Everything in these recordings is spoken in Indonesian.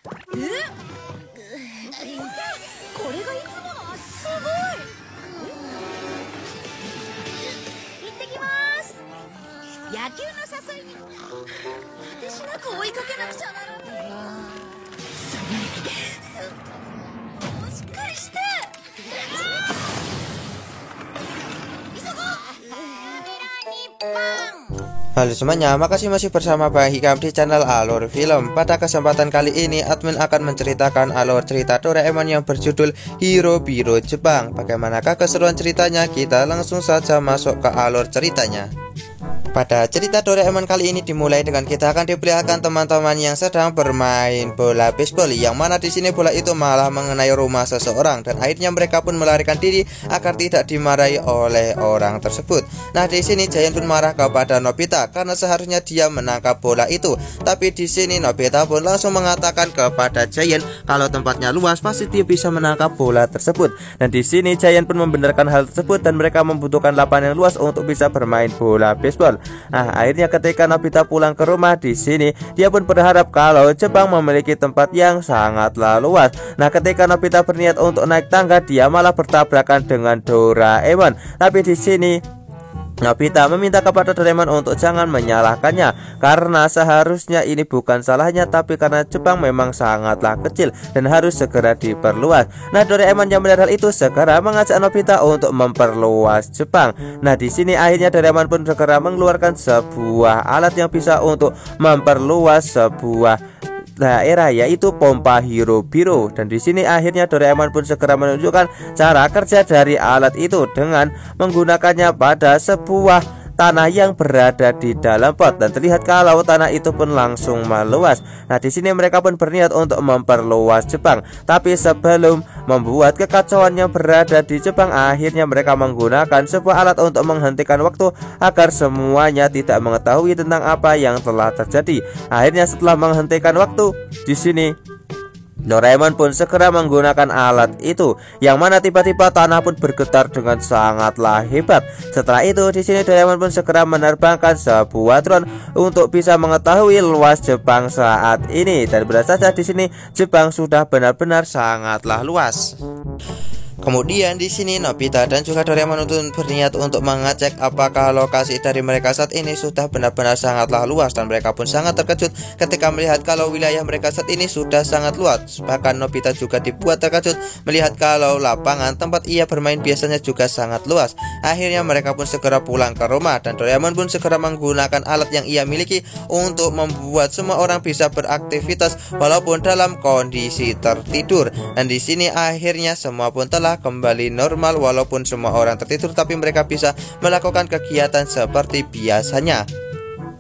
これがいつものすごい。行ってきます。野球の誘いに果てしなく追いかけなくちゃならない。もしかして急ごう。Halo semuanya, makasih masih bersama Bang Hikam di channel Alur Film. Pada kesempatan kali ini, admin akan menceritakan alur cerita Doraemon yang berjudul Hero Biro Jepang. Bagaimanakah keseruan ceritanya? Kita langsung saja masuk ke alur ceritanya. Pada cerita Doraemon kali ini dimulai dengan kita akan diperlihatkan teman-teman yang sedang bermain bola baseball, yang mana di sini bola itu malah mengenai rumah seseorang dan akhirnya mereka pun melarikan diri agar tidak dimarahi oleh orang tersebut. Nah, di sini Giant pun marah kepada Nobita karena seharusnya dia menangkap bola itu. Tapi di sini Nobita pun langsung mengatakan kepada Giant kalau tempatnya luas pasti dia bisa menangkap bola tersebut. Dan di sini Giant pun membenarkan hal tersebut dan mereka membutuhkan lapangan yang luas untuk bisa bermain bola baseball. Nah, akhirnya ketika Nobita pulang ke rumah, di sini dia pun berharap kalau Jepang memiliki tempat yang sangatlah luas. Nah, ketika Nobita berniat untuk naik tangga, dia malah bertabrakan dengan Doraemon. Tapi di sini Nobita meminta kepada Doraemon untuk jangan menyalahkannya, karena seharusnya ini bukan salahnya, tapi karena Jepang memang sangatlah kecil dan harus segera diperluas. Nah, Doraemon yang melihat hal itu segera mengajak Nobita untuk memperluas Jepang. Nah, di sini akhirnya Doraemon pun segera mengeluarkan sebuah alat yang bisa untuk memperluas sebuah daerah, yaitu pompa Hero Biro. Dan di sini akhirnya Doraemon pun segera menunjukkan cara kerja dari alat itu dengan menggunakannya pada sebuah tanah yang berada di dalam pot, dan terlihat kalau tanah itu pun langsung meluas. Nah, di sini mereka pun berniat untuk memperluas Jepang. Tapi sebelum membuat kekacauan yang berada di Jepang, akhirnya mereka menggunakan sebuah alat untuk menghentikan waktu agar semuanya tidak mengetahui tentang apa yang telah terjadi. Akhirnya setelah menghentikan waktu, di sini Doraemon pun segera menggunakan alat itu, yang mana tiba-tiba tanah pun bergetar dengan sangatlah hebat. Setelah itu, di sini Doraemon pun segera menerbangkan sebuah drone untuk bisa mengetahui luas Jepang saat ini. Dan benar saja di sini Jepang sudah benar-benar sangatlah luas. Kemudian di sini Nobita dan juga Doraemon untuk berniat untuk mengecek apakah lokasi dari mereka saat ini sudah benar-benar sangatlah luas, dan mereka pun sangat terkejut ketika melihat kalau wilayah mereka saat ini sudah sangat luas. Bahkan Nobita juga dibuat terkejut melihat kalau lapangan tempat ia bermain biasanya juga sangat luas. Akhirnya mereka pun segera pulang ke rumah dan Doraemon pun segera menggunakan alat yang ia miliki untuk membuat semua orang bisa beraktivitas walaupun dalam kondisi tertidur. Dan di sini akhirnya semua pun telah kembali normal, walaupun semua orang tertidur tapi mereka bisa melakukan kegiatan seperti biasanya.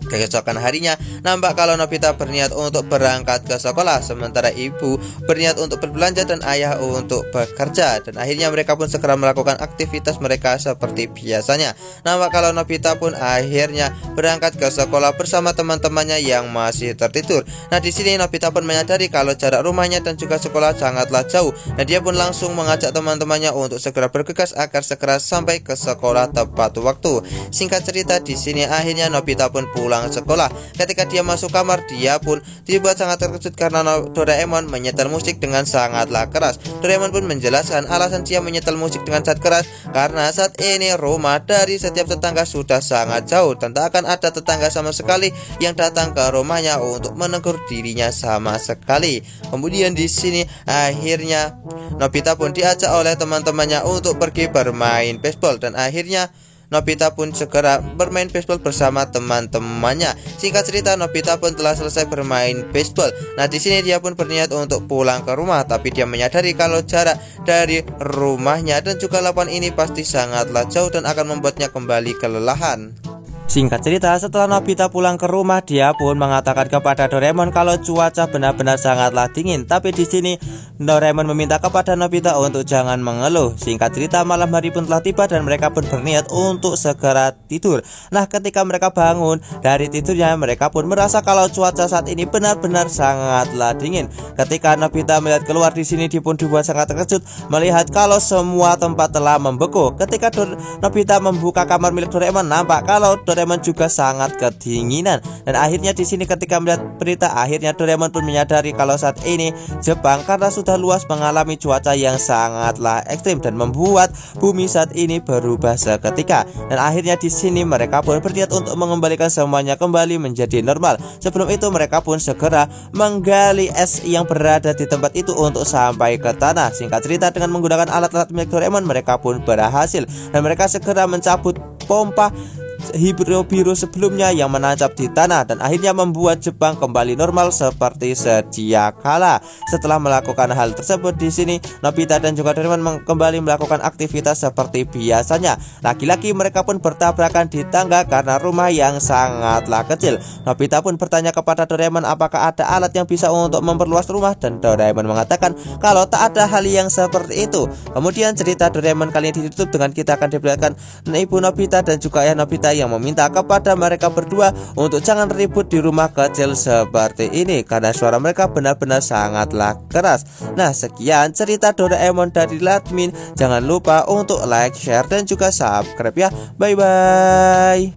Keesokan harinya nampak kalau Nobita berniat untuk berangkat ke sekolah, sementara ibu berniat untuk berbelanja dan ayah untuk bekerja. Dan akhirnya mereka pun segera melakukan aktivitas mereka seperti biasanya. Nampak kalau Nobita pun akhirnya berangkat ke sekolah bersama teman-temannya yang masih tertidur. Nah, di sini Nobita pun menyadari kalau jarak rumahnya dan juga sekolah sangatlah jauh. Nah, dia pun langsung mengajak teman-temannya untuk segera bergegas agar segera sampai ke sekolah tepat waktu. Singkat cerita, di sini akhirnya Nobita pun pulang sekolah. Ketika dia masuk kamar, dia pun dibuat sangat terkejut karena Doraemon menyetel musik dengan sangatlah keras. Doraemon pun menjelaskan alasan dia menyetel musik dengan sangat keras karena saat ini rumah dari setiap tetangga sudah sangat jauh dan tak akan ada tetangga sama sekali yang datang ke rumahnya untuk menegur dirinya sama sekali. Kemudian di sini akhirnya Nobita pun diajak oleh teman-temannya untuk pergi bermain baseball, dan akhirnya Nobita pun segera bermain baseball bersama teman-temannya. Singkat cerita, Nobita pun telah selesai bermain baseball. Nah, di sini dia pun berniat untuk pulang ke rumah, tapi dia menyadari kalau jarak dari rumahnya dan juga lapangan ini pasti sangatlah jauh dan akan membuatnya kembali kelelahan. Singkat cerita, setelah Nobita pulang ke rumah, dia pun mengatakan kepada Doraemon kalau cuaca benar-benar sangatlah dingin. Tapi di sini Doraemon meminta kepada Nobita untuk jangan mengeluh. Singkat cerita, malam hari pun telah tiba dan mereka pun berniat untuk segera tidur. Nah, ketika mereka bangun dari tidurnya, mereka pun merasa kalau cuaca saat ini benar-benar sangatlah dingin. Ketika Nobita melihat keluar, di sini dia pun dibuat sangat terkejut melihat kalau semua tempat telah membeku. Ketika Nobita membuka kamar milik Doraemon, nampak kalau Doraemon juga sangat kedinginan. Dan akhirnya di sini ketika melihat berita, akhirnya Doraemon pun menyadari kalau saat ini Jepang karena sudah luas mengalami cuaca yang sangatlah ekstrim dan membuat bumi saat ini berubah seketika. Dan akhirnya di sini mereka pun berniat untuk mengembalikan semuanya kembali menjadi normal. Sebelum itu mereka pun segera menggali es yang berada di tempat itu untuk sampai ke tanah. Singkat cerita, dengan menggunakan alat-alat milik Doraemon mereka pun berhasil, dan mereka segera mencabut pompa biru sebelumnya yang menancap di tanah, dan akhirnya membuat Jepang kembali normal seperti sedia kala. Setelah melakukan hal tersebut, di sini Nobita dan juga Doraemon kembali melakukan aktivitas seperti biasanya. Lagi-lagi mereka pun bertabrakan di tangga karena rumah yang sangatlah kecil. Nobita pun bertanya kepada Doraemon apakah ada alat yang bisa untuk memperluas rumah, dan Doraemon mengatakan kalau tak ada hal yang seperti itu. Kemudian cerita Doraemon kali ini ditutup dengan kita akan diperlihatkan ibu Nobita dan juga ayah Nobita yang meminta kepada mereka berdua untuk jangan ribut di rumah kecil seperti ini karena suara mereka benar-benar sangatlah keras. Nah, sekian cerita Doraemon dari Latmin. Jangan lupa untuk like, share, dan juga subscribe ya. Bye bye.